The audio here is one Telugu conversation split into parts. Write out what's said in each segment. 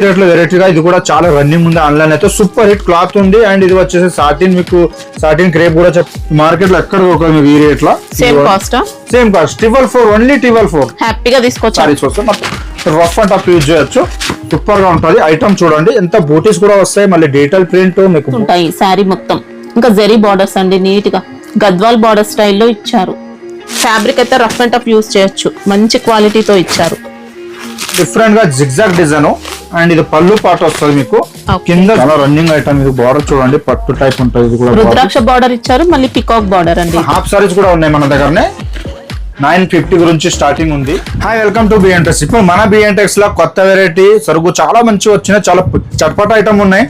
రేట్లో వెరైటీగా ఇది కూడా చాలా రన్నింగ్ ఉంది. ఆన్లైన్ అయితే సూపర్ హిట్ క్లాత్ ఉంది. అండ్ ఇది వచ్చేసి సాటిన్, మీకు సాటిన్ క్రేప్ కూడా మార్కెట్ లో ఎక్కడ ఒక ఈ రేట్ లో సేమ్ కాస్ట్ 444 ఓన్లీ 444 హ్యాపీగా తీసుకోవచ్చు. రఫ్ అండ్ టఫ్ యూజ్ చేయొచ్చు. సూపర్ గా ఉంటుంది ఐటమ్. చూడండి ఎంత బూటీస్ కూడా వస్తాయి, మళ్ళీ డీటెయిల్ ప్రింట్ మీకు ఉంటాయి. శారీ మొత్తం ఇంకా జరీ బార్డర్స్ అండి, నీట్ గా గద్వాల్ బార్డర్ స్టైల్లో ఇచ్చారు. ఫ్యాబ్రిక్ అయితే రఫ్ అండ్ టఫ్ యూజ్ చేయొచ్చు, మంచి క్వాలిటీతో ఇచ్చారు. డిఫరెంట్ గా జిగ్జాగ్ డిజైన్. అండ్ ఇది పళ్ళు పాట వస్తుంది మీకు కింద రన్నింగ్ ఐటమ్. ఇది బార్డర్ చూడండి, పట్టు టైప్ ఉంటుంది. ఇది కూడా రుద్రాక్ష బార్డర్ ఇచ్చారు, మళ్ళీ పికాక్ బార్డర్ అండి. హాఫ్ సారీస్ కూడా ఉన్నాయి మన దగ్గరనే. 950 గురించి స్టార్టింగ్ ఉంది. Hi, welcome to BNTex. ఇప్పుడు మన బిఎన్టెక్స్ లో కొత్త వెరైటీ సరుకు చాలా మంచి వచ్చినాయి, చాలా చట్పట ఐటమ్ ఉన్నాయి.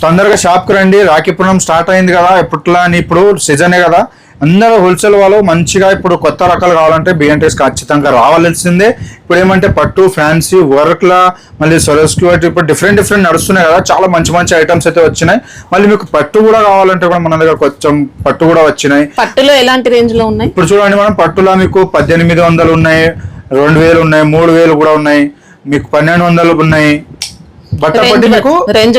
తొందరగా షాప్ కి రండి. రాఖీ పూర్ణం స్టార్ట్ అయింది కదా, ఎప్పట్లా అని ఇప్పుడు సీజనే కదా, అందరూ హోల్సేల్ వాళ్ళు మంచిగా ఇప్పుడు కొత్త రకాలు కావాలంటే బిఎన్టెక్స్ ఖచ్చితంగా రావాల్సిందే. ఇప్పుడు ఏమంటే పట్టు, ఫ్యాన్సీ, వర్క్ లా, మళ్ళీ సొరస్కి ఇప్పుడు డిఫరెంట్ నడుస్తున్నాయి కదా, చాలా మంచి మంచి ఐటమ్స్ అయితే వచ్చినాయి. మళ్ళీ మీకు పట్టు కూడా కావాలంటే కూడా మన దగ్గర కొంచెం పట్టు కూడా వచ్చినాయి. పట్టులో ఎలాంటి రేంజ్ లో ఉన్నాయి ఇప్పుడు చూడండి, మనం పట్టులో మీకు 1800 ఉన్నాయి, 2000 ఉన్నాయి, 3000 కూడా ఉన్నాయి, మీకు 1200 ఉన్నాయి. బట్ట బట్టి మీకు రేంజ్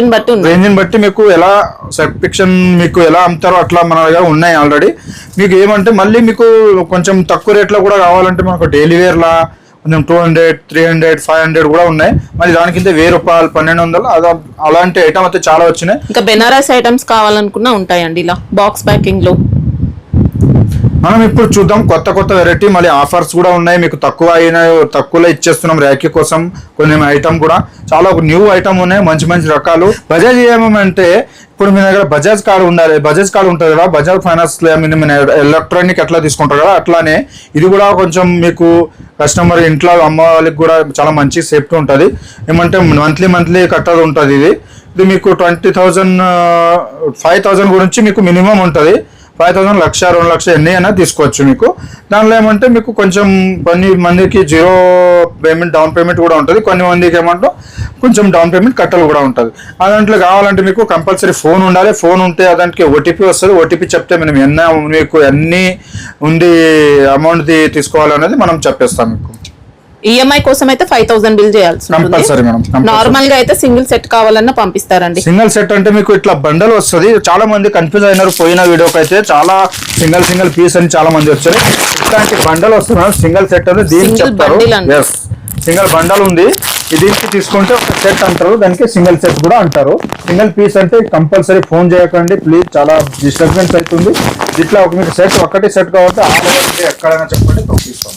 బట్టి మీకు ఎలా సబ్స్క్రిప్షన్ మీకు ఎలా అమ్ముతారో అట్లా మన దగ్గర ఉన్నాయి ఆల్రెడీ. మీకు ఏమంటే మళ్ళీ మీకు కొంచెం తక్కువ రేట్లో కూడా కావాలంటే మనకు డైలీ వేర్ లా కొంచెం 200, 300, 500 కూడా ఉన్నాయి. మళ్ళీ దాని కింద 1000 రూపాయలు, 1200 అలాంటి ఐటమ్ అయితే చాలా వచ్చినాయి. ఇంకా బెనారస్ ఐటమ్స్ కావాలనుకున్నా ఉంటాయండి ఇలా బాక్స్ ప్యాకింగ్ లో. మనం ఇప్పుడు చూద్దాం కొత్త వెరైటీ, మళ్ళీ ఆఫర్స్ కూడా ఉన్నాయి. మీకు తక్కువలో ఇచ్చేస్తున్నాం రాఖీ కోసం. కొన్ని ఐటమ్ కూడా చాలా న్యూ ఐటమ్ ఉన్నాయి, మంచి రకాలు. బజాజ్ ఏమంటే ఇప్పుడు మీ దగ్గర బజాజ్ కార్డు ఉండాలి. బజాజ్ కార్డు ఉంటుంది కదా, బజాజ్ ఫైనాన్స్ ఎలక్ట్రానిక్ ఎట్లా తీసుకుంటారు కదా, అట్లానే ఇది కూడా కొంచెం మీకు కస్టమర్ ఇంట్లో అమ్మ వాళ్ళకి కూడా చాలా మంచి సేఫ్టీ ఉంటుంది. ఏమంటే మంత్లీ కట్టది ఉంటుంది. ఇది మీకు 20,000, 5,000 గురించి మీకు మినిమం ఉంటుంది. 5,000, 1,00,000, 2 లక్షలు ఎన్ని అయినా తీసుకోవచ్చు. మీకు దానిలో ఏమంటే మీకు కొంచెం కొన్ని మందికి 0 పేమెంట్, డౌన్ పేమెంట్ కూడా ఉంటుంది. కొన్ని మందికి ఏమంటే కొంచెం డౌన్ పేమెంట్ కట్టాలి కూడా ఉంటుంది. ఆ దాంట్లో కావాలంటే మీకు కంపల్సరీ ఫోన్ ఉండాలి. ఫోన్ ఉంటే దానికి ఓటీపీ వస్తుంది. ఓటీపీ చెప్తే మనం మీకు ఎన్ని ఉంది అమౌంట్ తీసుకోవాలనేది మనం చెప్పేస్తాం. మీకు ఈఎంఐ కోసం అయితే 5,000 బిల్ చేయాల్సి కంపల్సరీ మేడం. నార్మల్ గా అయితే సింగిల్ సెట్ కావాలన్నా పంపిస్తారండి. సింగిల్ సెట్ అంటే మీకు ఇట్లా బండల్ వస్తుంది. చాలా మంది కన్ఫ్యూజ్ అయినారు. పోయిన వీడియోకి అయితే చాలా సింగిల్ పీస్ అని చాలా మంది వచ్చారు. ఇట్లాంటి బండల్ వస్తున్నారు సింగిల్ సెట్ అని దీనికి చెప్తారు. సింగిల్ బండల్ ఉంది, దీనికి తీసుకుంటే ఒక సెట్ అంటారు, దానికి సింగిల్ సెట్ కూడా అంటారు. సింగిల్ పీస్ అంటే కంపల్సరీ ఫోన్ చేయకండి ప్లీజ్, చాలా డిస్టర్బెన్స్ అవుతుంది. ఇట్లా మీకు ఒకటి సెట్ కాబట్టి ఎక్కడైనా చెప్పండి పంపిస్తాం.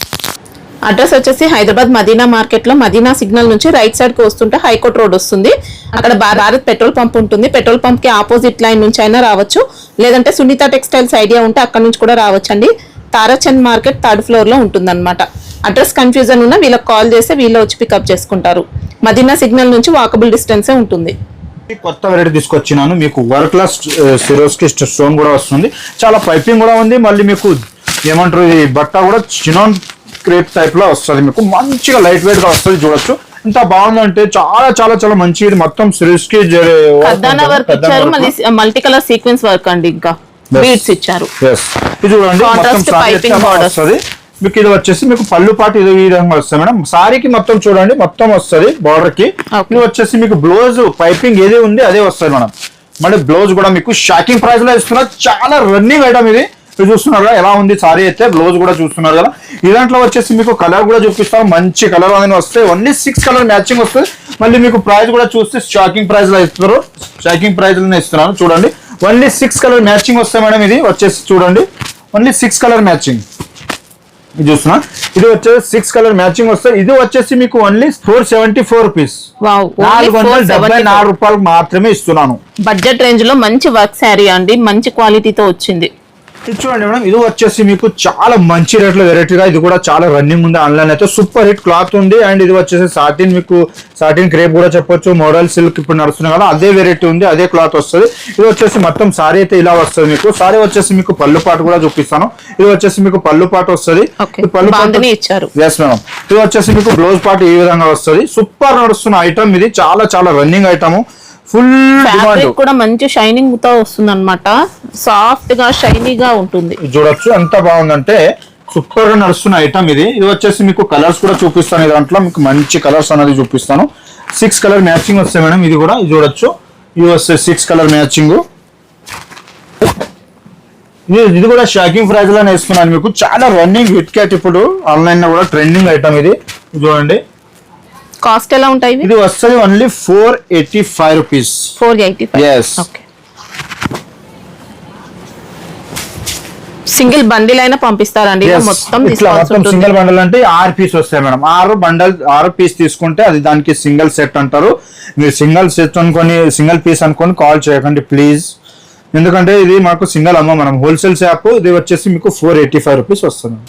అడ్రస్ వచ్చేసి హైదరాబాద్ మదీనా మార్కెట్ లో మదీనా సిగ్నల్ నుంచి రైట్ సైడ్ కి వస్తుంటే హైకోర్ట్ రోడ్ వస్తుంది. అక్కడ భారత్ పెట్రోల్ పంప్ ఉంటుంది. పెట్రోల్ పంప్ కి ఆపోజిట్ లైన్ నుంచి అయినా రావచ్చు, లేదంటే సునీత టెక్స్టైల్స్ ఐడియా ఉంటే అక్కడ నుంచి కూడా రావచ్చు అండి. తారాచంద్ మార్కెట్ 3rd ఫ్లోర్ లో ఉంటుంది అనమాట. అడ్రస్ కన్ఫ్యూజన్ ఉన్నా వీళ్ళకి కాల్ చేస్తే వీళ్ళు వచ్చి పికప్ చేసుకుంటారు. మదీనా సిగ్నల్ నుంచి వాకబుల్ డిస్టెన్సే ఉంటుంది. కొత్త వెరైటీ తీసుకొచ్చినాను. మీకు వర్క్ క్లాస్ సిరోస్కి స్టోన్ కూడా వస్తుంది, చాలా పైపింగ్ కూడా ఉంది. మళ్ళీ మీకు ఏమంటారు, ఈ బట్ట కూడా చినాన్ క్రేప్ టైప్ లో వస్తుంది. మీకు మంచిగా లైట్ వెయిట్ గా వస్తుంది. చూడొచ్చు ఎంత బాగుందంటే చాలా మంచి. ఇది మొత్తం సిరీస్కి వర్క్ ఇచ్చారు, మల్టీ కలర్ సీక్వెన్స్ వర్క్ అండి, ఇంకా బీడ్స్ ఇచ్చారు. ఇది చూడండి వస్తుంది మీకు. ఇది వచ్చేసి మీకు పళ్ళు పాటు ఇది ఈ విధంగా వస్తుంది మేడం. సారీకి మొత్తం చూడండి మొత్తం వస్తుంది బార్డర్ కి. ఇది వచ్చేసి మీకు బ్లౌజ్ పైపింగ్ ఏది ఉంది అదే వస్తుంది మేడం. మళ్ళీ బ్లౌజ్ కూడా మీకు షాకింగ్ ప్రైస్ లో ఇస్తున్నారు. చాలా రన్నింగ్ ఐటమ్ ఇది. చూస్తున్నారు కదా ఎలా ఉంది సారీ అయితే, బ్లౌజ్ కూడా చూస్తున్నారు కదా. ఈ దాంట్లో వచ్చేసి మీకు కలర్ కూడా చూపిస్తాం, మంచి కలర్ అనేది వస్తాయి. ఓన్లీ 6 కలర్ మ్యాచింగ్ వస్తుంది. మళ్ళీ మీకు ప్రైస్ కూడా చూస్తే షాకింగ్ ప్రైస్ లో ఇస్తున్నారు. షాకింగ్ ప్రైస్ లోనే ఇస్తున్నాను చూడండి. ఓన్లీ 6 కలర్ మ్యాచింగ్ వస్తాయి మేడం. ఇది వచ్చేసి చూడండి ఓన్లీ 6 కలర్ మ్యాచింగ్. ఇది చూస్తున్నా, ఇది వచ్చేసి 6 కలర్ మ్యాచింగ్ వస్తాయి. ఇది వచ్చేసి మీకు ఓన్లీ 474 రూపీస్, 474 రూపాయలు మాత్రమే ఇస్తున్నాను. బడ్జెట్ రేంజ్ లో మంచి వర్క్ శారీ అండి, మంచి క్వాలిటీతో వచ్చింది. ఇది చూడండి మేడం, ఇది వచ్చేసి మీకు చాలా మంచి రేట్లో వెరైటీగా, ఇది కూడా చాలా రన్నింగ్ ఉంది. ఆన్లైన్ అయితే సూపర్ హిట్ క్లాత్ ఉంది. అండ్ ఇది వచ్చేసి సాటిన్, మీకు సాటిన్ క్రేప్ కూడా చెప్పొచ్చు, మోడల్ సిల్క్ ఇప్పుడు నడుస్తున్నాయి కదా, అదే వెరైటీ ఉంది, అదే క్లాత్ వస్తుంది. ఇది వచ్చేసి మొత్తం సారీ అయితే ఇలా వస్తుంది. మీకు సారీ వచ్చేసి మీకు పళ్ళు పాటు కూడా చూపిస్తాను. ఇది వచ్చేసి మీకు పళ్ళు పాటు వస్తుంది, పళ్ళు పాటు ఇచ్చారు. Yes madam. ఇది వచ్చేసి మీకు బ్లౌజ్ పాటు ఈ విధంగా వస్తుంది. సూపర్ నడుస్తున్న ఐటమ్ ఇది, చాలా రన్నింగ్ ఐటమ్. ఫుల్ ఫ్యాబ్రిక్ కూడా మంచి షైనింగ్ తో వస్తుంది అనమాట, సాఫ్ట్ గా షైనీగా ఉంటుంది. చూడొచ్చు ఎంత బాగుందంటే సూపర్ గా నడుస్తున్న ఐటమ్ ఇది. ఇది వచ్చేసి మీకు కలర్స్ కూడా చూపిస్తాను. ఈ దాంట్లో మీకు మంచి కలర్స్ అనేది చూపిస్తాను. 6 కలర్ మ్యాచింగ్ వస్తాయి మేడం. ఇది కూడా ఇది చూడొచ్చు. ఇది వస్తే 6 కలర్ మ్యాచింగ్. ఇది కూడా షాకింగ్ ప్రైస్ లో వేసుకున్నాను మీకు. చాలా రన్నింగ్ హిట్ క్యాట్, ఇప్పుడు ఆన్లైన్ లో కూడా ట్రెండింగ్ ఐటమ్ ఇది. చూడండి కాస్ట్ ఎలా ఉంటాయి ఇవి? ఇది వస్తుంది only 485 rupees. 485. Yes. Okay. Single bundle అయినా పంపిస్తారండి మొత్తం ఇట్లా మొత్తం సింగిల్ బండల్ అంటే 6 పీస్ వస్తాయి మేడం. 6 పీస్ తీసుకుంటే అది దానికి సింగిల్ సెట్ అంటారు. మీరు సింగిల్ సెట్ అనుకొని సింగిల్ పీస్ అనుకొని కాల్ చేయకండి ప్లీజ్. ఎందుకంటే ఇది మాకు సింగిల్ అమ్మ మనం హోల్సేల్ షాప్. ఇది వచ్చేసి మీకు 485 రూపీస్ వస్తుంది.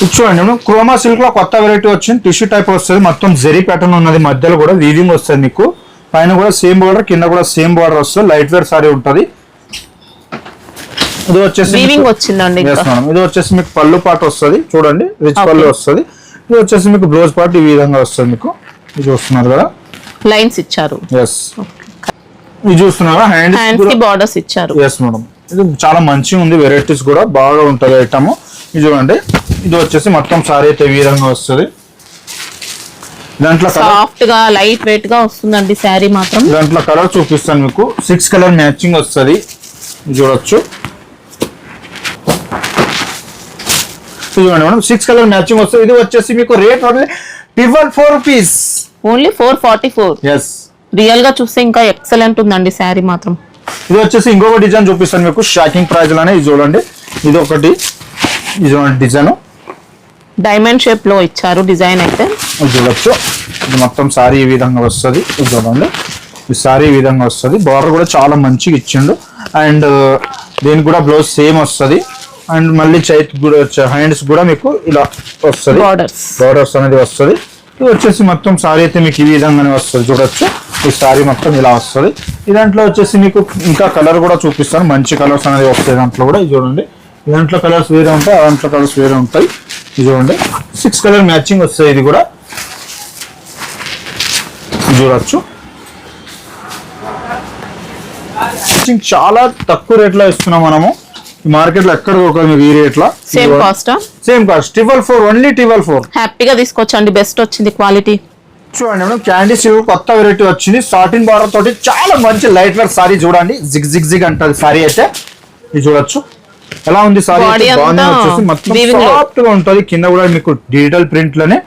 ఇది చూడండి మేడం, క్రోమా సిల్క్ లో కొత్త వెరైటీ వచ్చింది. టిష్యూ టైప్ వస్తుంది, మొత్తం జెరీ ప్యాటర్న్ ఉన్నది, మధ్యలో కూడా వీవింగ్ వస్తుంది మీకు. పైన కూడా సేమ్ బార్డర్, కింద కూడా సేమ్ బార్డర్ వస్తుంది. లైట్ వెయిట్ సారీ ఉంటుంది. ఇది వచ్చేసి వచ్చిందండి. ఇది వచ్చేసి మీకు పళ్ళు పాటు వస్తుంది. చూడండి రిచ్ పళ్ళు వస్తుంది. ఇది వచ్చేసి మీకు బ్లౌజ్ పార్ట్ ఈ విధంగా వస్తుంది మీకు. ఇది చూస్తున్నారు కదా, లైన్స్ ఇచ్చారు. ఎస్, ఇది చూస్తున్నారా, హ్యాండ్స్ కి బార్డర్స్ ఇచ్చారు. ఎస్ మేడం, ఇది చాలా మంచిగా ఉంది. వెరైటీస్ కూడా బాగా ఉంటుంది ఐటమ్. ఇది చూడండి, ఇది వచ్చేసి మొత్తం సారీ అయితే ఈ విధంగా వస్తుంది. దాంట్లో సాఫ్ట్ గా లైట్ వెయిట్ గా వస్తుందండి శారీ మాత్రం. దాంట్లో కలర్ చూపిస్తాను మీకు. 6 కలర్ మ్యాచింగ్ వస్తుంది. చూడొచ్చు, చూడండి మేడం, 6 కలర్ మ్యాచింగ్ వస్తుంది. ఇది వచ్చేసి మీకు rate only 4 rupees. Only 444. Yes, real గా చూస్తే ఇంకా ఎక్సలెంట్ ఉందండి శారీ మాత్రం. ఇది వచ్చేసి ఇంకొక డిజైన్ చూపిస్తాను మీకు షాకింగ్ ప్రైస్ లోనే. ఇది చూడండి, ఇది ఒకటి, ఇది చూడండి డిజైన్ డైమండ్ షేప్ లో ఇచ్చారు డిజైన్ అయితే. ఇది చూడొచ్చు, ఇది మొత్తం సారీ ఈ విధంగా వస్తుంది. ఇది చూడండి, ఈ సారీ ఈ విధంగా వస్తుంది. బార్డర్ కూడా చాలా మంచిగా ఇచ్చిండు. అండ్ దీనికి కూడా బ్లౌజ్ సేమ్ వస్తుంది. అండ్ మళ్ళీ చేతి కూడా హ్యాండ్స్ కూడా మీకు ఇలా వస్తుంది, బార్డర్స్ అనేది వస్తుంది. ఇది వచ్చేసి మొత్తం సారీ అయితే మీకు ఈ విధంగానే వస్తుంది. చూడొచ్చు, ఈ సారీ మొత్తం ఇలా వస్తుంది. ఈ దాంట్లో వచ్చేసి మీకు ఇంకా కలర్ కూడా చూపిస్తాను. మంచి కలర్స్ అనేది వస్తాయి దాంట్లో కూడా. ఇది చూడండి, ఈ దాంట్లో కలర్స్ వేరే ఉంటాయి, ఆ దాంట్లో కలర్స్ వేరే ఉంటాయి. ఇది చూడండి, 6 కలర్ మ్యాచింగ్ వస్తాయి. ఇది కూడా చూడొచ్చు, చాలా తక్కువ రేట్ లో ఇస్తున్నాం మనము. మార్కెట్ లో ఎక్కడ ఈ రేట్ లో సేమ్ కాస్ట్. 444, ఓన్లీ 444. హ్యాపీగా తీసుకోవచ్చండి, బెస్ట్ వచ్చింది క్వాలిటీ. చూడండి మేడం, క్యాండీ సిల్క్ కొత్త వెరైటీ వచ్చింది. సాటిన్ బార్డర్ తోటి చాలా మంచి లైట్ వెయిట్ సారీ. చూడండి, జిగ్ జిగ్ జిగ్ అంటది సారీ అయితే. ఇది చూడొచ్చు ఎలా ఉంది సారీ. వచ్చేసి మొత్తం సాఫ్ట్ గా ఉంటుంది. కింద కూడా మీకు డిజిటల్ ప్రింట్ లోనే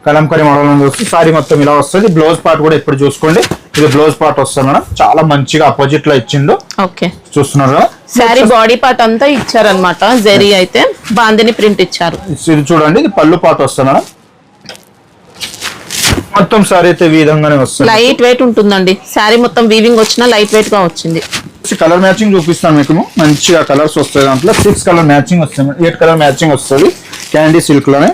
కలంకరీ మోడల్ వస్తుంది. సారీ మొత్తం ఇలా వస్తుంది. బ్లౌజ్ పార్ట్ కూడా ఇప్పుడు చూసుకోండి, ఇది బ్లౌజ్ పార్ట్ వస్తుంది మేడం. చాలా మంచిగా అపోజిట్ లో ఇచ్చిండు. ఓకే, చూస్తున్నారు కదా, సారీ బాడీ పార్ట్ అంతా ఇచ్చారనమాట. జెరీ అయితే బాందిని ప్రింట్ ఇచ్చారు. ఇది చూడండి, ఇది పళ్ళు పార్ట్ వస్తుంది మేడం. మొత్తం సారీ అయితే ఈ విధంగానే వస్తుంది. లైట్ వెయిట్ ఉంటుందండి సారీ మొత్తం. వీవింగ్ వచ్చినా లైట్ వెయిట్ గా వచ్చింది. కలర్ మ్యాచింగ్ చూపిస్తాను మీకు. మంచిగా కలర్స్ వస్తాయి దాంట్లో. 6 కలర్ మ్యాచింగ్ వస్తుంది, 8 కలర్ మ్యాచింగ్ వస్తుంది క్యాండీ సిల్క్ లోనే.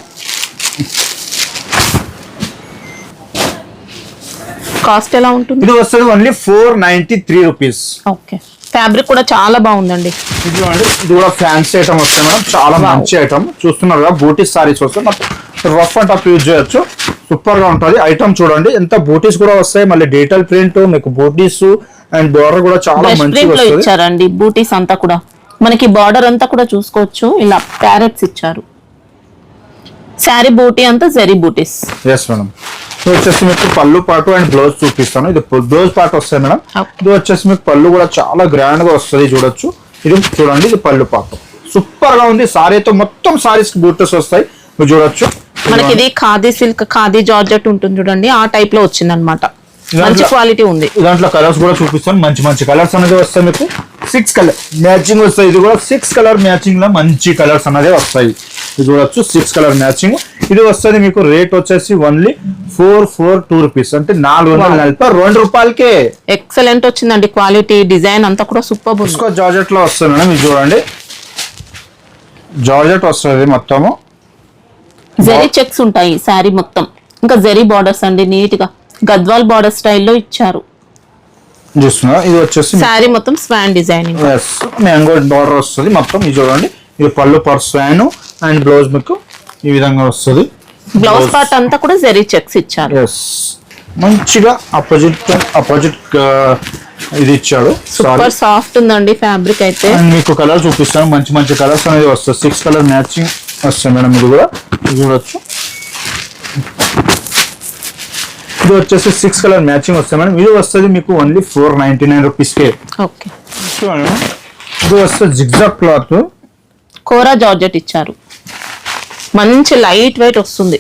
కాస్ట్ ఎలా ఉంటుంది? ఇది వస్తుంది ఓన్లీ 493 రూపీస్. ఓకే, ఫ్యాబ్రిక్ కూడా చాలా బాగుందండి. ఇది చూడండి, ఇది కూడా ఫ్యాన్సీ ఐటమ్ వస్తాయి మేడం. చాలా మంచి ఐటమ్. చూస్తున్నారు కదా, బూటీస్ సారీస్ వస్తాయి. రఫ్ అండ్ టఫ్ యూజ్ చేయొచ్చు. సూపర్ గా ఉంటుంది ఐటమ్. చూడండి ఎంత బూటీస్ కూడా వస్తాయి. మళ్ళీ డిజిటల్ ప్రింట్ మీకు బూటీస్ అండ్ బార్డర్ కూడా చాలా మంచిగా ఇచ్చారండి. బూటీస్ అంతా కూడా మనకి బార్డర్ అంతా కూడా చూసుకోవచ్చు. ఇలా ప్యారెట్స్ ఇచ్చారు. శారీ బూటీ అంతా జరీ బూటీస్. Yes madam. ఇది వచ్చేసి మీకు పళ్ళు పాటు అండ్ బ్లౌజ్ చూపిస్తాను. ఇది బ్లౌజ్ పార్ట్ వస్తాయి మేడం. ఇది వచ్చేసి మీకు పళ్ళు కూడా చాలా గ్రాండ్ గా వస్తుంది. చూడొచ్చు, ఇది చూడండి, ఇది పళ్ళు పాటు సూపర్ గా ఉంది. సారీతో మొత్తం సారీస్ బూటీస్ వస్తాయి. మీరు చూడొచ్చు, మనకి ఇది ఖాదీ సిల్క్, ఖాదీ జార్జెట్ ఉంటుంది చూడండి, ఆ టైప్ లో వచ్చింది అనమాట. మంచి క్వాలిటీ ఉంది. దాంట్లో కలర్స్ కూడా చూపిస్తాను. మంచి మంచి కలర్స్ అనేది వస్తాయి మీకు. 6 కలర్ మ్యాచింగ్ వస్తాయి. ఇది కూడా 6 కలర్ మ్యాచింగ్ లో మంచి కలర్స్ అనేది వస్తాయి. ఇది చూడొచ్చు, 6 కలర్ మ్యాచింగ్. ఇది వస్తుంది మీకు రేట్ వచ్చేసి ఓన్లీ 442 రూపీస్. అంటే 442 రూపాయలకే. ఎక్సలెంట్ వచ్చిందండి క్వాలిటీ. డిజైన్ అంతా కూడా సూపర్. జార్జెట్ లో వస్తుంది మేడం. ఇది చూడండి, జార్జెట్ వస్తుంది మొత్తము. జెరీ చెక్స్ ఉంటాయి శారీ మొత్తం. ఇంకా జెరీ బార్డర్స్ అండి, నీట్ గా గద్వాల్ బార్డర్ స్టైల్లో ఇచ్చారు. చూస్తున్నా, ఇది వచ్చేసి శారీ మొత్తం స్వాన్ డిజైనింగ్. మ్యాంగో బార్డర్ వస్తుంది మొత్తం. ఇది చూడండి, ఇది పళ్ళు పర్ స్వాన్ అండ్ బ్లౌజ్ మీకు ఈ విధంగా వస్తుంది. బ్లౌజ్ పార్ట్ అంతా కూడా జెరీ చెక్స్ ఇచ్చారు. మంచిగా అపోజిట్ ఇది ఇచ్చాడు. సూపర్ సాఫ్ట్ ఉందండి ఫ్యాబ్రిక్ అయితే. మీకు కలర్ చూపిస్తాను. మంచి మంచి కలర్స్ అనేది వస్తుంది. 6 కలర్ మ్యాచింగ్ వస్తుంది మేడం. ఇది కూడా చూడొచ్చు. ఇది వచ్చేసి 6 కలర్ మ్యాచింగ్ వస్తుంది మేడం. ఇది వస్తుంది మీకు ఓన్లీ 499 రూపీస్కే. ఓకే, ఇది వస్తుంది జిగ్జాగ్ క్లాత్, కోరా జార్జెట్ ఇచ్చారు, మంచి లైట్ వెయిట్ వస్తుంది.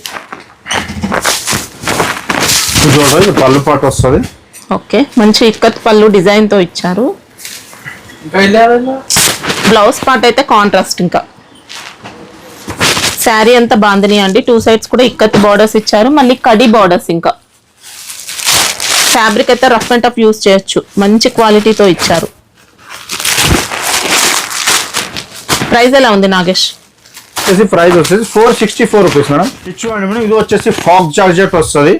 ఇది పళ్ళు పాటు వస్తుంది. ఓకే, మంచి ఇక్కత్ పళ్ళు డిజైన్ తో ఇచ్చారు. బ్లౌజ్ పార్ట్ అయితే కాంట్రాస్ట్. ఇంకా శారీ అంతా బాందని అండి. 2 సైడ్స్ కూడా ఇక్కత్ బార్డర్స్ ఇచ్చారు, మళ్ళీ కడి బార్డర్స్. ఇంకా ఫ్యాబ్రిక్ అయితే రఫ్ అండ్ టఫ్ యూస్ చేయొచ్చు, మంచి క్వాలిటీతో ఇచ్చారు. ప్రైస్ ఎలా ఉంది నాగేష్? ప్రైస్ వచ్చేసి 464 రూపీస్ మేడం. చూడండి మేడం, ఇది వచ్చేసి ఫాక్ జార్జెట్ వస్తుంది.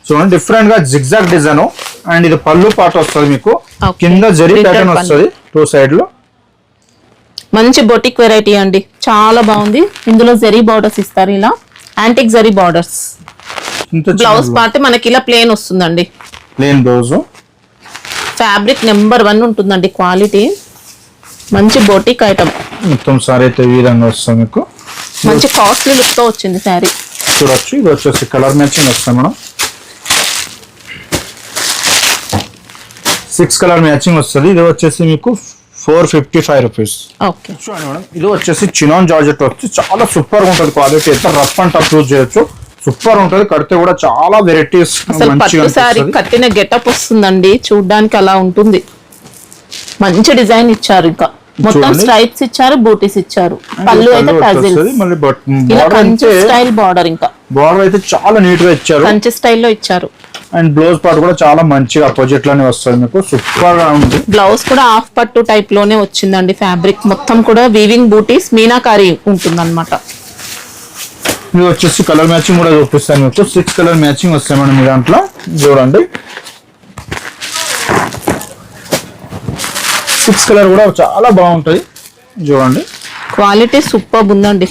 చూడండి డిఫరెంట్ గా జిగ్జాగ్ డిజైన్. అండ్ ఇది పళ్ళు పాట వస్తుంది మీకు. కింద జరీ ప్యాటర్న్ వస్తుంది 2 సైడ్ లో. మంచి బొటిక్ వెరైటీ అండి, చాలా బాగుంది. ఇందులో జరీ బార్డర్స్ ఇస్తారు, ఇలా antique zari borders. Blouse part మనకి ఇలా ప్లేన్ వస్తుందండి, ప్లేన్ బ్లౌజ్. ఫ్యాబ్రిక్ నెంబర్ 1 ఉంటుందండి, క్వాలిటీ మంచి బొటిక్ ఐటమ్. మొత్తం సారీ అయితే ఈ విధంగా వస్తుంది మీకు. మంచి కాస్ట్లీ లుక్ తో వచ్చింది శారీ. చూడొచ్చు. ఇది వచ్చేసి కలర్ మ్యాచింగ్ వస్తుంది మేడం. 6 కలర్ మ్యాచింగ్ వస్తుంది. ఇది వచ్చేసి మీకు 455 రూపీస్. ఓకే, చూడండి మేడం, ఇది వచ్చేసి చినాన్ జార్జెట్ వచ్చి చాలా సూపర్ గా ఉంటుంది. క్వాలిటీ అయితే రఫ్ అండ్ టఫ్ యూజ్ చేయొచ్చు, సూపర్ ఉంటుంది. కడితే కూడా చాలా వెరైటీస్. అసలు పట్టు శారీ కట్టిన గెటప్ వస్తుందండి, చూడ్డానికి అలా ఉంటుంది. మంచి డిజైన్ ఇచ్చారు, ఇంకా మొత్తం స్ట్రైప్స్ ఇచ్చారు, బూటీస్ ఇచ్చారు. పళ్ళు అయితే కంచి స్టైల్ బార్డర్. ఇంకా బార్డర్ అయితే చాలా నీట్ గా ఇచ్చారు, కంచి స్టైల్లో ఇచ్చారు. అండ్ బ్లౌజ్ పార్ట్ కూడా చాలా మంచిగా అపోజిట్ లోనే వస్తుంది మీకు, సూపర్ గా ఉంది. బ్లౌజ్ కూడా హాఫ్ పట్టు టైప్ లోనే వచ్చిందండి. ఫ్యాబ్రిక్ మొత్తం కూడా వీవింగ్ బూటీస్ మీనాకారి ఉంటుంది అనమాట. ఇది వచ్చేసి కలర్ మ్యాచింగ్ కూడా చూపిస్తాను మీకు. 6 కలర్ మ్యాచింగ్ వస్తాయి మేడం మీ దాంట్లో. చూడండి 6 కలర్ కూడా చాలా బాగుంటుంది. చూడండి క్వాలిటీ సూపర్ ఉందండి.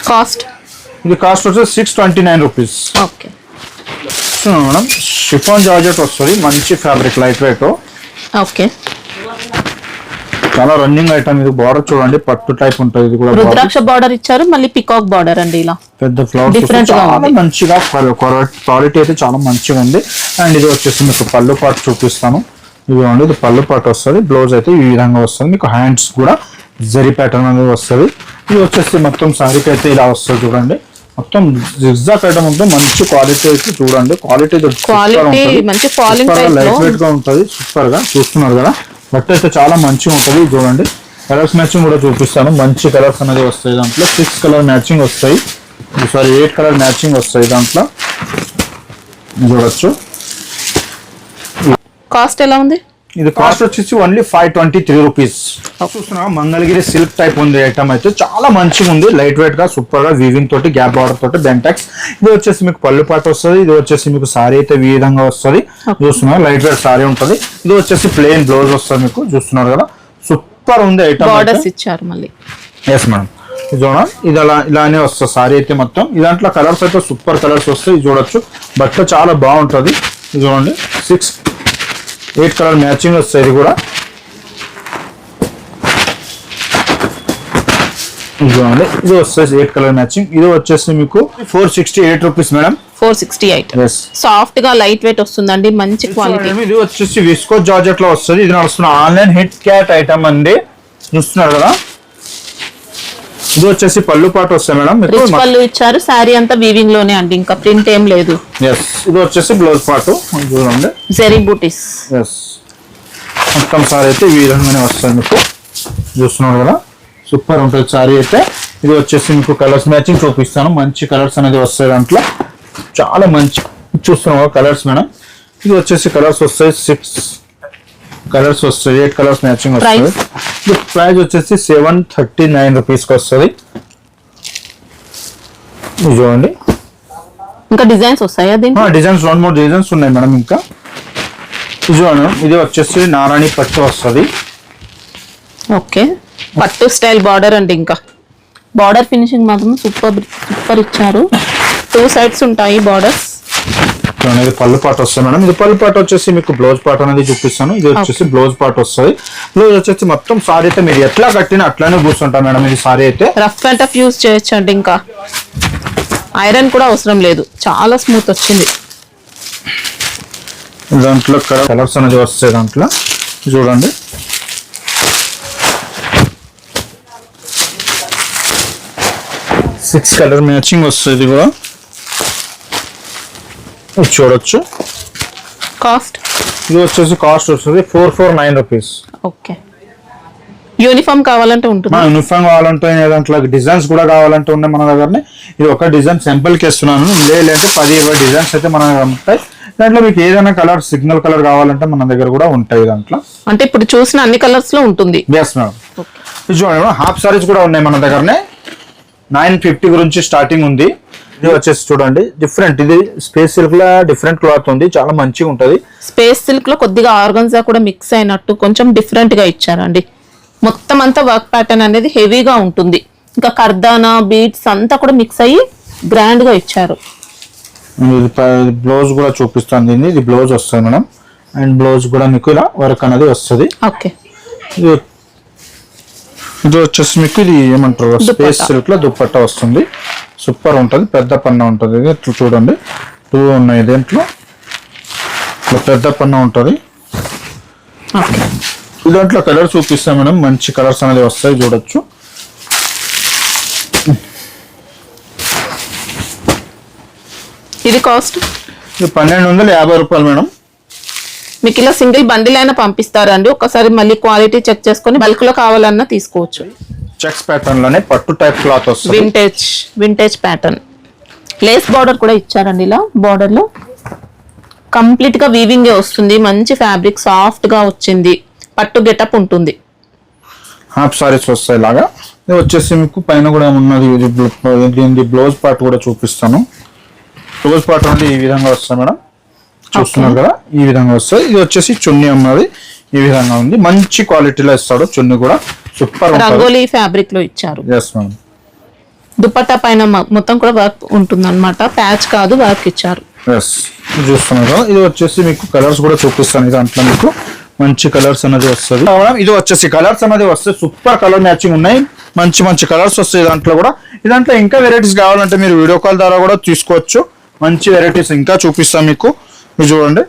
కాస్ట్? ఇది కాస్ట్ వచ్చేసి 629 rupees. Okay madam, chiffon georgette వస్తుంది, మంచి ఫ్యాబ్రిక్, లైట్ వెయిట్. ఓకే, చాలా రన్నింగ్ ఐటమ్. ఇది బార్డర్ చూడండి, పట్టు టైప్ ఉంటుంది. ఇది కూడా రుద్రాక్ష బార్డర్ ఇచ్చారు, మళ్ళీ పికాక్ బార్డర్ అండి. ఇలా పెద్ద ఫ్లవర్స్ చాలా మంచిగా, క్వాలిటీ అయితే చాలా మంచిగా ఉంది. అండ్ ఇది వచ్చేసి మీకు పళ్ళు పాటు చూపిస్తాను. ఇదిగోండి, ఇది పళ్ళు పాటు వస్తుంది. బ్లౌజ్ అయితే ఈ విధంగా వస్తుంది మీకు. హ్యాండ్స్ కూడా జరీ ప్యాటర్న్ అనేది వస్తుంది. ఇది వచ్చేసి మొత్తం శారీకి అయితే ఇలా వస్తుంది. చూడండి మొత్తం జిగ్జాగ్ ఐటమ్ ఉంటుంది, మంచి క్వాలిటీ అయితే. చూడండి క్వాలిటీ మంచి ఫాలింగ్ లైట్ వెయిట్ గా ఉంటుంది, సూపర్ గా. చూస్తున్నారు కదా, బట్ అయితే చాలా మంచిగా ఉంటుంది. చూడండి కలర్స్ మ్యాచింగ్ కూడా చూపిస్తాను. మంచి కలర్స్ అనేది వస్తాయి దాంట్లో. 6 కలర్ మ్యాచింగ్ వస్తాయి, సారీ 8 కలర్ మ్యాచింగ్ వస్తాయి దాంట్లో. చూడొచ్చు. కాస్ట్ ఎలా ఉంది? ఇది కాస్ట్ వచ్చేసి ఓన్లీ 523 రూపీస్. చూస్తున్నా మంగళగిరి సిల్క్ టైప్ ఉంది ఐటమ్ అయితే, చాలా మంచిగా ఉంది. లైట్ వెయిట్ గా, సూపర్ గా, వీవింగ్ తోటి, గ్యాప్ బార్డర్ తోటి, బెంటాక్స్. ఇది వచ్చేసి మీకు పళ్ళు పాటు వస్తుంది. ఇది వచ్చేసి మీకు సారీ అయితే ఈ విధంగా వస్తుంది. చూస్తున్నారు లైట్ వెయిట్ సారీ ఉంటుంది. ఇది వచ్చేసి ప్లెయిన్ బ్లౌజ్ వస్తుంది మీకు. చూస్తున్నారు కదా, సూపర్ ఉంది ఐటమ్. బార్డర్స్ ఇచ్చారు మళ్ళీ. ఎస్ మేడం, ఇది చూడండి, ఇది ఇలానే వస్తుంది సారీ అయితే మొత్తం. ఇదాంట్లో కలర్స్ అయితే సూపర్ కలర్స్ వస్తాయి. ఇది చూడొచ్చు, బట్ట చాలా బాగుంటుంది. ఇది చూడండి 8 కలర్ మ్యాచింగ్ వస్తాయి. ఇది కూడా చూడండి, ఇది వస్తుంది 8 కలర్ మ్యాచింగ్. ఇది వచ్చేసి మీకు 468 రూపీస్ మేడం. 468. సాఫ్ట్ గా లైట్ వెయిట్ వస్తుందండి, మంచి క్వాలిటీ. ఇది వచ్చేసి విస్కో జార్జెట్ లో వస్తుంది. ఇది నడుస్తున్న ఆన్లైన్ హిట్ క్యాట్ ఐటమ్ అండి. చూస్తున్నారు కదా, ఇది వచ్చేసి పళ్ళు పాటు వస్తాయి మేడం. రిచ్ పళ్ళు ఇచ్చారు, శారీ అంతా వీవింగ్ లోనే అండి, ఇంకా ప్రింట్ ఏం లేదు. ఇది వచ్చేసి బ్లౌజ్ పాటు. చూడండి జరీ బూటీస్. మొత్తం సారీ అయితే ఈ విధంగానే వస్తుంది మీకు. చూస్తున్నారు కదా, సూపర్ ఉంటుంది సారీ అయితే. ఇది వచ్చేసి మీకు కలర్స్ మ్యాచింగ్ చూపిస్తాను. మంచి కలర్స్ అనేది వస్తాయి దాంట్లో, చాలా మంచి. చూస్తున్నాం కలర్స్ మేడం. ఇది వచ్చేసి కలర్స్ వస్తాయి, 6 కలర్స్ వస్తాయి, 8 కలర్స్ మ్యాచింగ్ వస్తుంది. ప్రైస్ వచ్చేసి 739 రూపీస్ కి వస్తుంది. చూడండి ఇంకా డిజైన్స్ వస్తాయా? డిజైన్స్ 2-3 డిజైన్స్ ఉన్నాయి మేడం. ఇంకా చూడండి, ఇది వచ్చేసి నారాయణి పట్టు వస్తుంది. ఓకే, పట్టు స్టైల్ బార్డర్ అండి. ఇంకా బార్డర్ ఫినిషింగ్ మాత్రం సూపర్ ఇచ్చారు. 2 సైడ్స్ ఉంటాయి బార్డర్స్. అనేది పళ్ళు పాట వస్తుంది మేడం. ఇది పళ్ళు పాట వచ్చేసి మీకు బ్లౌజ్ పాట అనేది చూపిస్తాను. ఇది వచ్చేసి బ్లౌజ్ పాట వస్తుంది. బ్లౌజ్ వచ్చేసి మొత్తం సారీ అయితే మీరు ఎట్లా కట్టినా అట్లానే కూర్చుంటాం మేడం. ఇది సారీ అయితే రఫ్ అండ్ టఫ్ యూజ్ చేయొచ్చు అండి. ఇంకా ఐరన్ కూడా అవసరం లేదు, చాలా స్మూత్ వచ్చింది. దాంట్లో కలర్స్ అనేది వస్తాయి. దాంట్లో చూడండి, సిక్స్ కలర్ మ్యాచింగ్ వస్తుంది. ఇది కూడా చూడొచ్చు. కాస్ట్ ఇది వచ్చేసి కాస్ట్ వస్తుంది 449 రూపీస్. ఓకే. యూనిఫామ్ కావాలంటే ఉంటుంది. యూనిఫామ్ కావాలంటే దాంట్లో డిజైన్స్ కూడా కావాలంటే ఉన్నాయి మన దగ్గరనే. ఇది ఒక డిజైన్ సింపుల్ కి ఇస్తున్నాను. లేదంటే 10-20 డిజైన్స్ అయితే మన దగ్గర ఉంటాయి. దాంట్లో మీకు ఏదైనా కలర్ సిగ్నల్ కలర్ కావాలంటే మన దగ్గర కూడా ఉంటాయి. దాంట్లో అంటే ఇప్పుడు చూసిన అన్ని కలర్స్ లో ఉంటుంది. Yes madam. ఇది చూడండి, హాఫ్ సారీస్ కూడా ఉన్నాయి మన దగ్గరనే. 950 గురించి స్టార్టింగ్ ఉంది. ఇది వచ్చేసి చూడండి డిఫరెంట్. ఇది స్పేస్ సిల్క్ లా డిఫరెంట్ క్లాత్ ఉంది, చాలా మంచిగా ఉంటది. స్పేస్ సిల్క్ లో కొద్దిగా ఆర్గన్జా కూడా మిక్స్ అయినట్టు కొంచెం డిఫరెంట్ గా ఇచ్చారండి. మొత్తం అంతా వర్క్ ప్యాటర్న్ అనేది హెవీగా ఉంటుంది. ఇంకా కర్దానా బీడ్స్ అంతా కూడా మిక్స్ అయ్యి గ్రాండ్ గా ఇచ్చారు. బ్లౌజ్ కూడా చూపిస్తాను. ఇది బ్లౌజ్ వస్తుంది మేడం. అండ్ బ్లౌజ్ కూడా మీకు ఇలా వర్క్ అనేది వస్తుంది. ఓకే. ఇది వచ్చేసి మీకు ఇది ఏమంటారు స్పేస్ సిల్క్ లో దుప్పట్టా వస్తుంది. సూపర్ ఉంటుంది, పెద్ద పన్న ఉంటుంది. ఇది చూడండి, 2 ఉన్నాయి దీంట్లో. పెద్ద పన్న ఉంటుంది. దాంట్లో కలర్ చూపిస్తాం మేడం. మంచి కలర్స్ అనేది వస్తాయి, చూడొచ్చు. ఇది కాస్ట్ 1250 రూపాయలు మేడం. మీకు ఇలా సింగిల్ బండిల్ అయినా పంపిస్తారండి. ఒకసారి మళ్ళీ క్వాలిటీ చెక్ చేసుకొని బల్క్ లో కావాలన్నా తీసుకోవచ్చు. చెక్స్ ప్యాటర్న్ లోనే పట్టు టైప్ క్లాత్ వస్తుంది. Vintage pattern. లేస్ బార్డర్ కూడా ఇచ్చారండి. ఇలా బార్డర్ లో కంప్లీట్ గా వీవింగ్ వస్తుంది. మంచి ఫ్యాబ్రిక్, సాఫ్ట్ గా వచ్చింది. పట్టు గెటప్ ఉంటుంది. హాఫ్ సారీస్ వస్తాయి ఇలాగా. ఇది వచ్చేసి మీకు పైన కూడా ఉన్నది. దీని బ్లౌజ్ పార్ట్ కూడా చూపిస్తాను. బ్లౌజ్ పార్ట్ అనేది ఈ విధంగా వస్తాయి మేడం. చూస్తున్నారు కదా, ఈ విధంగా వస్తాయి. ఇది వచ్చేసి చున్నీ ఉన్నది, ఈ విధంగా ఉంది. మంచి క్వాలిటీలో ఇస్తాడు చున్నీ కూడా. సూపర్ రంగోలీ ఫ్యాబ్రిక్ లో ఇచ్చారు. Yes madam. దుపట్టా పైన మొత్తం కూడా వర్క్ ఉంటుంది అనమాట. ప్యాచ్ కాదు, వర్క్ ఇచ్చారు. ఎస్, చూస్తున్నారు కదా. ఇది వచ్చేసి మీకు కలర్స్ కూడా చూపిస్తాను. ఇది దాంట్లో మీకు మంచి కలర్స్ అనేది వస్తుంది. ఇది వచ్చేసి కలర్స్ అనేది వస్తాయి. సూపర్ కలర్ మ్యాచింగ్ ఉన్నాయి. మంచి మంచి కలర్స్ వస్తాయి దాంట్లో కూడా. ఇదంతా ఇంకా వెరైటీస్ కావాలంటే మీరు వీడియో కాల్ ద్వారా కూడా తీసుకోవచ్చు. మంచి వెరైటీస్ ఇంకా చూపిస్తాం మీకు. ఇది చూడండి,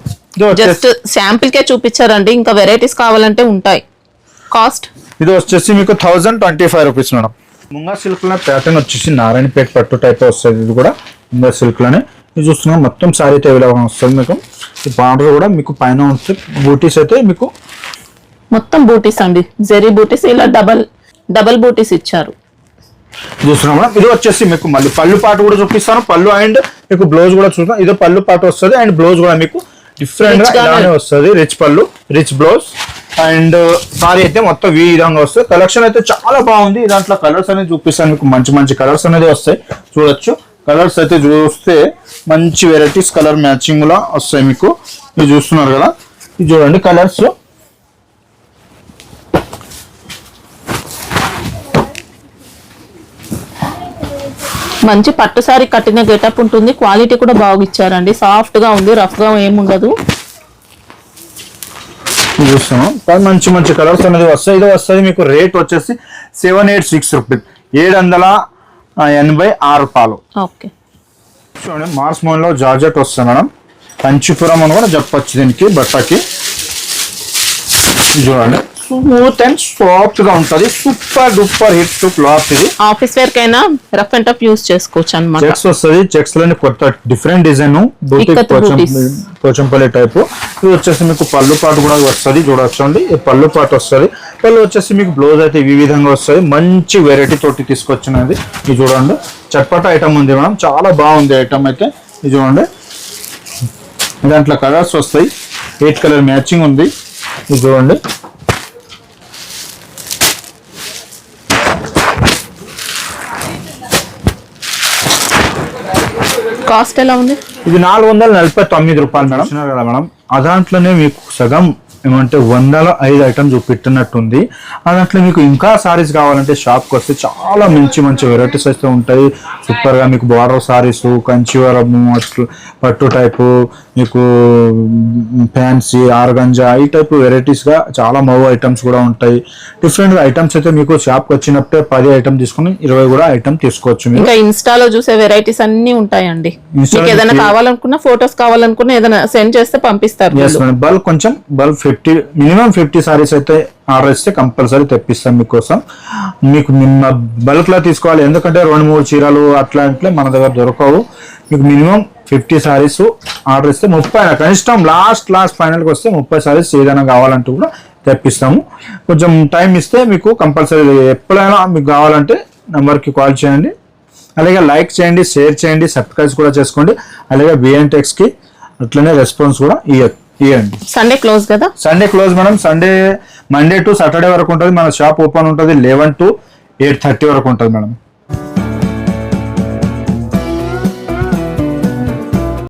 జస్ట్ శాంపిల్ కే చూపించారండి. ఇంకా వెరైటీస్ కావాలంటే ఉంటాయి. కాస్ట్ ఇది వచ్చేసి మీకు 1025 రూపీస్ మేడం. ముంగా సిల్క్ లో ప్యాటర్న్ వచ్చేసి నారాయణపేట పట్టు టైప్ వస్తుంది. ఇది కూడా ముంగా సిల్క్ లోనే. ఇది చూస్తున్నాం మొత్తం సారీ అయితే ఇలా వస్తుంది మీకు. ఈ బార్డర్ కూడా మీకు పైన ఉంటుంది. బూటీస్ అయితే మీకు మొత్తం బూటీస్ అండి, జెరీ బూటీస్. ఇలా డబల్ బూటీస్ ఇచ్చారు. చూస్తున్నాం మేడం. ఇది వచ్చేసి మీకు మళ్ళీ పళ్ళు పాటు కూడా చూపిస్తాను. పళ్ళు అండ్ మీకు బ్లౌజ్ కూడా చూస్తాం. ఇది పళ్ళు పాటు వస్తుంది అండ్ బ్లౌజ్ కూడా మీకు డిఫరెంట్ గా ఇలానే వస్తుంది. రిచ్ పళ్ళు, రిచ్ బ్లౌజ్ అండ్ సారీ అయితే మొత్తం ఈ విధంగా వస్తుంది. కలెక్షన్ అయితే చాలా బాగుంది. దాంట్లో కలర్స్ అనేది చూపిస్తాను మీకు. మంచి మంచి కలర్స్ అనేది వస్తాయి, చూడొచ్చు. కలర్స్ అయితే చూస్తే మంచి వెరైటీస్ కలర్ మ్యాచింగ్ లా వస్తాయి మీకు. ఇది చూస్తున్నారు కదా, ఇది చూడండి కలర్స్. మంచి పట్టు సారీ కట్టిన గెటప్ ఉంటుంది. క్వాలిటీ కూడా బాగా ఇచ్చారండి. సాఫ్ట్ గా ఉంది, రఫ్ గా ఏముండదు. చూస్తున్నాం మంచి మంచి కలర్స్ అనేది వస్తాయి. ఇది వస్తుంది మీకు రేట్ వచ్చేసి 786 రూపీస్, 786 రూపాయలు. ఓకే. చూడండి మార్స్ మోన్ లో జార్జెట్ వస్తుంది మేడం. కంచిపురం అని కూడా చెప్పొచ్చు దీనికి బట్టకి. చూడండి స్మూత్ అండ్ సాఫ్ట్ గా ఉంటది. Super duper hit cloth. ఇది ఆఫీస్ వేర్ కైనా రఫ్ అండ్ టఫ్ యూస్ చేసుకోవచ్చు అన్నమాట. చెక్స్ వస్తుంది. చెక్స్ లోని కొత్త డిఫరెంట్ డిజైన్ పోచంపల్లి టైప్. ఇది వచ్చేసి మీకు పళ్ళు పాటు కూడా వస్తుంది, చూడొచ్చండి. పళ్ళు పాటు వస్తుంది. పళ్ళు వచ్చేసి మీకు బ్లౌజ్ అయితే ఈ విధంగా వస్తుంది. మంచి వెరైటీ తోటి తీసుకొచ్చినది. ఇది చూడండి చట్పట ఐటమ్ ఉంది మేడం. చాలా బాగుంది ఐటమ్ అయితే. ఇది చూడండి, దాంట్లో కలర్స్ వస్తాయి. 8 కలర్ మ్యాచింగ్ ఉంది. ఇది చూడండి. కాస్ట్ ఎలా ఉంది? ఇది 449 రూపాయలు మేడం. కదా మేడం, ఆ దాంట్లోనే మీకు సగం ఏమంటే 105 ఐటమ్ చూపెట్టినట్టుంది. ఆ దాంట్లో మీకు ఇంకా సారీస్ కావాలంటే షాప్కి వస్తే చాలా మంచి వెరైటీస్ అయితే ఉంటాయి. సూపర్గా మీకు బార్డర్ సారీస్, కంచివరము, అట్లు పట్టు టైపు, మీకు ఫ్యాన్సీ, ఆర్గంజా ఈ టైప్ వెరైటీస్గా చాలా మౌ ఐటమ్స్ కూడా ఉంటాయి. డిఫరెంట్ ఐటమ్స్ అయితే మీకు షాప్కి వచ్చినప్పుడే 10 ఐటమ్ తీసుకుని 20 కూడా ఐటమ్ తీసుకోవచ్చు. మీరు ఇంకా ఇన్స్టాలో చూసే వెరైటీస్ అన్ని ఉంటాయండి. మీకు ఏదైనా కావాలనుకున్నా, ఫొటోస్ కావాలనుకున్నా ఏదైనా సెండ్ చేస్తే పంపిస్తారు. బల్క్ కొంచెం బల్క్ మినిమం 50 సారీస్ అయితే ఆర్డర్ ఇస్తే కంపల్సరీ తెప్పిస్తాం మీకోసం. మీకు నిన్న బల్క్ లా తీసుకోవాలి, ఎందుకంటే 2-3 చీరలు అట్లా అంటే మన దగ్గర దొరకవు. మీకు మినిమం 50 సారీస్ ఆర్డర్ ఇస్తే 30 కనిష్టం లాస్ట్ ఫైనల్కి వస్తే 30 సారీస్ ఏదైనా కావాలంటే కూడా తెప్పిస్తాము. కొంచెం టైం ఇస్తే మీకు కంపల్సరీ ఎప్పుడైనా మీకు కావాలంటే నెంబర్కి కాల్ చేయండి. అలాగే లైక్ చేయండి, షేర్ చేయండి, సబ్స్క్రైబ్ కూడా చేసుకోండి. అలాగే BNTechsకి అట్లనే రెస్పాన్స్ కూడా ఇవ్వండి. సండే క్లోజ్ కదా? Sunday close madam. Monday to Saturday వరకు ఉంటుంది మన షాప్. ఓపెన్ ఉంటుంది 11 to 8:30 వరకు ఉంటుంది మేడం.